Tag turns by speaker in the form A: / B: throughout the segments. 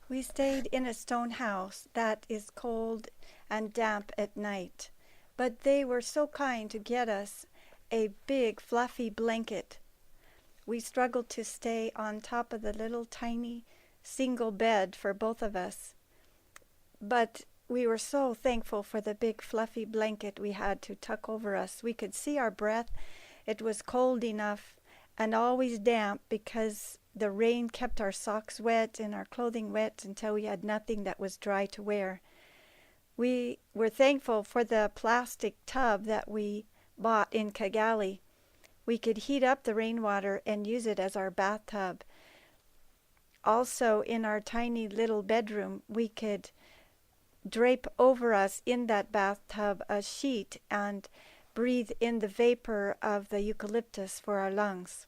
A: We stayed in a stone house that is cold and damp at night, but they were so kind to get us a big fluffy blanket. We struggled to stay on top of the little tiny single bed for both of us, but we were so thankful for the big fluffy blanket we had to tuck over us. We could see our breath. It was cold enough and always damp because the rain kept our socks wet and our clothing wet until we had nothing that was dry to wear. We were thankful for the plastic tub that we bought in Kigali. We could heat up the rainwater and use it as our bathtub. Also, in our tiny little bedroom, we could drape over us in that bathtub a sheet and breathe in the vapor of the eucalyptus for our lungs.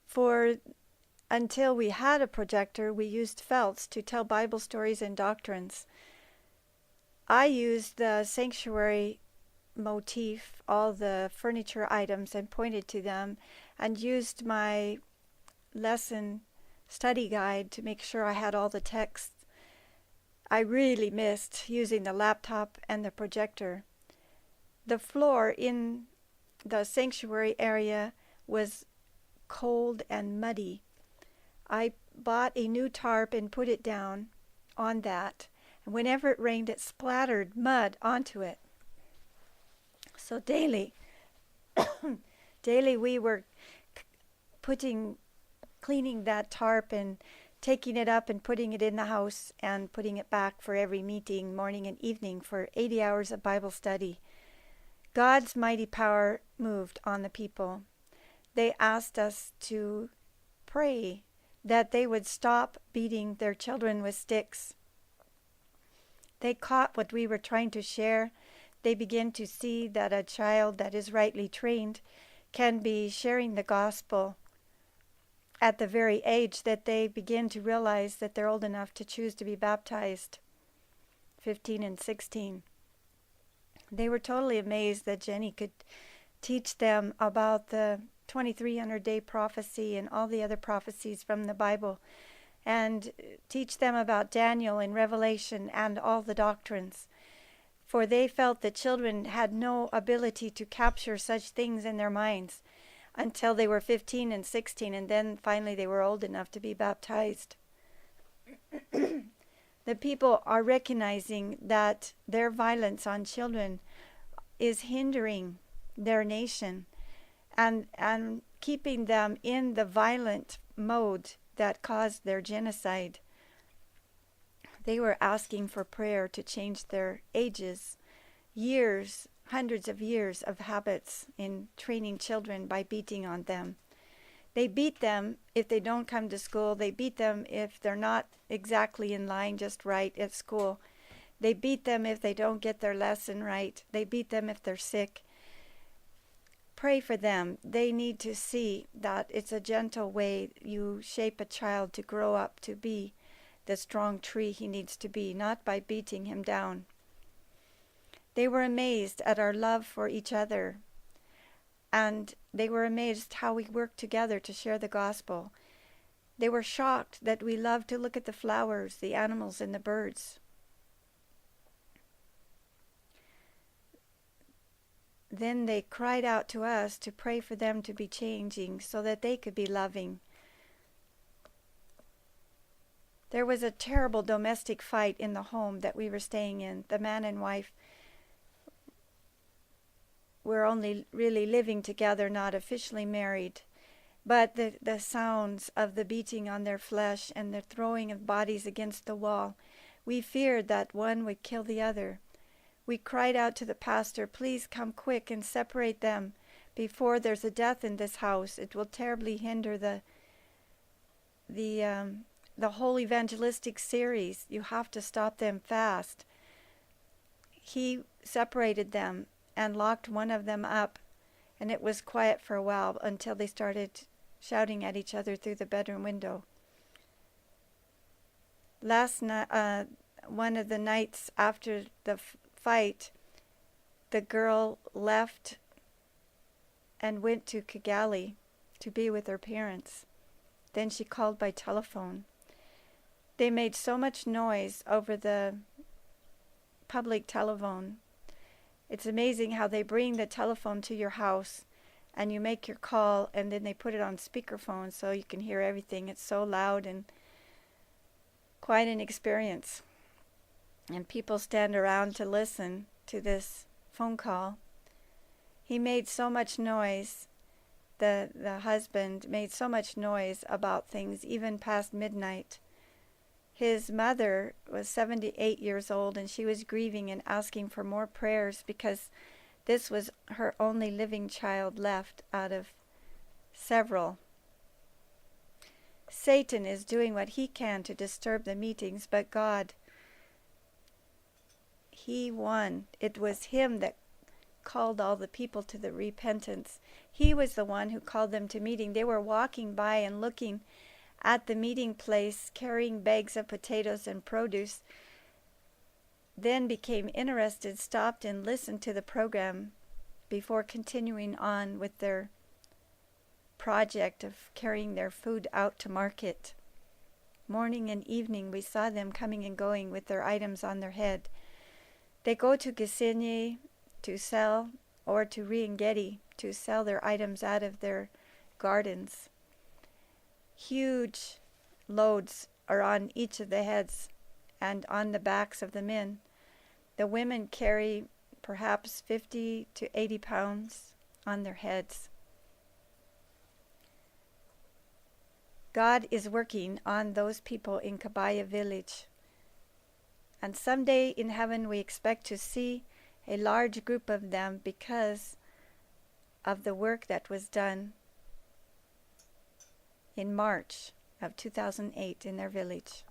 A: For until we had a projector, we used felts to tell Bible stories and doctrines. I used the sanctuary motif, all the furniture items, and pointed to them, and used my lesson study guide to make sure I had all the texts. I really missed using the laptop and the projector. The floor in the sanctuary area was cold and muddy. I bought a new tarp and put it down on that, and whenever it rained, it splattered mud onto it. So daily we were cleaning that tarp and taking it up and putting it in the house and putting it back for every meeting, morning and evening, for 80 hours of Bible study. God's mighty power moved on the people. They asked us to pray that they would stop beating their children with sticks. They caught what we were trying to share. They began to see that a child that is rightly trained can be sharing the gospel at the very age that they begin to realize that they're old enough to choose to be baptized, 15 and 16. They were totally amazed that Jenny could teach them about the 2300-day prophecy and all the other prophecies from the Bible, and teach them about Daniel and Revelation and all the doctrines. For they felt that children had no ability to capture such things in their minds until they were 15 and 16, and then finally they were old enough to be baptized. The people are recognizing that their violence on children is hindering their nation and keeping them in the violent mode that caused their genocide. They were asking for prayer to change their ages, years, hundreds of years of habits in training children by beating on them. They beat them if they don't come to school. They beat them if they're not exactly in line just right at school. They beat them if they don't get their lesson right. They beat them if they're sick. Pray for them. They need to see that it's a gentle way you shape a child to grow up to be the strong tree he needs to be, not by beating him down. They were amazed at our love for each other, and they were amazed how we worked together to share the gospel. They were shocked that we loved to look at the flowers, the animals, and the birds. Then they cried out to us to pray for them to be changing so that they could be loving. There was a terrible domestic fight in the home that we were staying in. The man and wife were only really living together, not officially married. But the sounds of the beating on their flesh and the throwing of bodies against the wall, we feared that one would kill the other. We cried out to the pastor, please come quick and separate them before there's a death in this house. It will terribly hinder the whole evangelistic series. You have to stop them fast. He separated them and locked one of them up, and it was quiet for a while until they started shouting at each other through the bedroom window. Last night, one of the nights after the fight, the girl left and went to Kigali to be with her parents. Then she called by telephone. They made so much noise over the public telephone. It's amazing how they bring the telephone to your house and you make your call and then they put it on speakerphone so you can hear everything. It's so loud and quite an experience. And people stand around to listen to this phone call. He made so much noise. The husband made so much noise about things even past midnight. His mother was 78 years old and she was grieving and asking for more prayers because this was her only living child left out of several. Satan is doing what he can to disturb the meetings, but God, he won. It was him that called all the people to the repentance. He was the one who called them to meeting. They were walking by and looking at the meeting place, carrying bags of potatoes and produce, then became interested, stopped and listened to the program before continuing on with their project of carrying their food out to market. Morning and evening we saw them coming and going with their items on their head. They go to Gisenyi to sell, or to Riengeti to sell their items out of their gardens. Huge loads are on each of the heads and on the backs of the men. The women carry perhaps 50 to 80 pounds on their heads. God is working on those people in Kabaya village. And someday in heaven we expect to see a large group of them because of the work that was done in March of 2008 in their village.